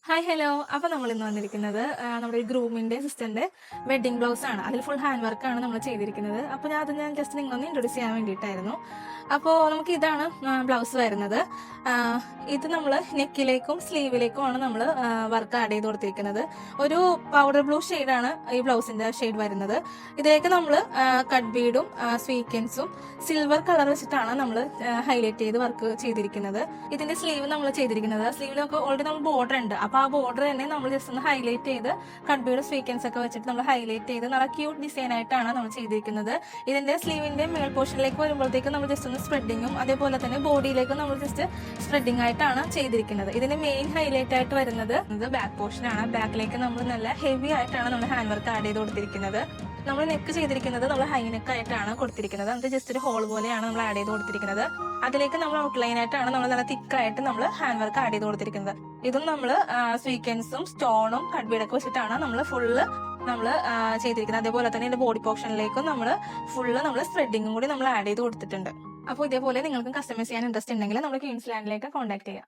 Hi hello. അപ്പൊ നമ്മൾ ഇന്ന് വന്നിരിക്കുന്നത് നമ്മുടെ ഗ്രൂമിന്റെ സിസ്റ്ററിന്റെ വെഡിങ് ബ്ലൗസ് ആണ്. അതിൽ ഫുൾ ഹാൻഡ് വർക്കാണ് നമ്മൾ ചെയ്തിരിക്കുന്നത്. അപ്പൊ ഞാൻ ജസ്റ്റ് നിങ്ങളൊന്ന് ഇൻട്രൊഡ്യൂസ് ചെയ്യാൻ വേണ്ടിയിട്ടായിരുന്നു. അപ്പോൾ നമുക്ക് ഇതാണ് ബ്ലൗസ് വരുന്നത്. ഇത് നമ്മൾ നെക്കിലേക്കും സ്ലീവിലേക്കുമാണ് നമ്മൾ വർക്ക് ആഡ് ചെയ്ത് കൊടുത്തിരിക്കുന്നത്. ഒരു പൗഡർ ബ്ലൂ ഷെയ്ഡാണ് ഈ ബ്ലൗസിന്റെ ഷെയ്ഡ് വരുന്നത്. ഇതിലേക്ക് നമ്മൾ കട്ട് ബീഡും സ്വീക്കൻസും സിൽവർ കളർ വെച്ചിട്ടാണ് നമ്മൾ ഹൈലൈറ്റ് ചെയ്ത് വർക്ക് ചെയ്തിരിക്കുന്നത്. ഇതിന്റെ സ്ലീവ് നമ്മൾ ചെയ്തിരിക്കുന്നത് സ്ലീവിലൊക്കെ ഓൾറെഡി നമ്മൾ ബോർഡർ ഉണ്ട്. അപ്പൊ ആ ബോർഡർ തന്നെ നമ്മൾ ജസ്റ്റ് ഒന്ന് ഹൈലൈറ്റ് ചെയ്ത് കട്ട് ബീഡ് സ്വീക്കൻസ് ഒക്കെ വെച്ചിട്ട് നമ്മൾ ഹൈലൈറ്റ് ചെയ്ത് നല്ല ക്യൂട്ട് ഡിസൈൻ ആയിട്ടാണ് നമ്മൾ ചെയ്തിരിക്കുന്നത്. ഇതിന്റെ സ്ലീവിന്റെ മേൽ പോർഷനിലേക്ക് വരുമ്പോഴത്തേക്ക് നമ്മൾ ജസ്റ്റ് ഒന്ന് സ്പ്രെഡിങ്ങും അതേപോലെ തന്നെ ബോഡിയിലേക്ക് നമ്മൾ ജസ്റ്റ് സ്പ്രെഡിങ് ആയിട്ടാണ് ചെയ്തിരിക്കുന്നത്. ഇതിന്റെ മെയിൻ ഹൈലൈറ്റ് ആയിട്ട് വരുന്നത് ബാക്ക് പോർഷൻ ആണ്. ബാക്കിലേക്ക് നമ്മൾ നല്ല ഹെവി ആയിട്ടാണ് നമ്മൾ ഹാൻഡ് വർക്ക് ആഡ് ചെയ്ത് കൊടുത്തിരിക്കുന്നത്. നമ്മൾ നെക്ക് ചെയ്തിരിക്കുന്നത് നമ്മൾ ഹൈ നെക്ക് ആയിട്ടാണ് കൊടുത്തിരിക്കുന്നത്. അത് ജസ്റ്റ് ഒരു ഹോൾ പോലെയാണ് നമ്മൾ ആഡ് ചെയ്ത് കൊടുത്തിരിക്കുന്നത്. അതിലേക്ക് നമ്മൾ ഔട്ട്ലൈൻ ആയിട്ടാണ് നമ്മൾ നല്ല തിക്കായിട്ട് നമ്മൾ ഹാൻഡ് വർക്ക് ആഡ് ചെയ്ത് കൊടുത്തിരിക്കുന്നത്. ഇതും നമ്മൾ സ്വീക്കൻസും സ്റ്റോണും കട്ട് ബീഡൊക്കെ വെച്ചിട്ടാണ് നമ്മൾ ഫുള്ള് നമ്മൾ ചെയ്തിരിക്കുന്നത്. അതേപോലെ തന്നെ ഇതിന്റെ ബോഡി പോർഷനിലേക്കും നമ്മൾ ഫുള്ള് നമ്മൾ സ്പ്രെഡിങ്ങും കൂടി നമ്മൾ ആഡ് ചെയ്ത് കൊടുത്തിട്ടുണ്ട്. അപ്പോൾ ഇതേപോലെ നിങ്ങൾക്കും കസ്റ്റമൈസ് ചെയ്യാൻ ഇൻട്രസ്റ്റ് ഉണ്ടെങ്കിൽ നമ്മുടെ ക്വീൻസ് ലാൻഡിലേക്ക് കോൺടാക്ട് ചെയ്യാം.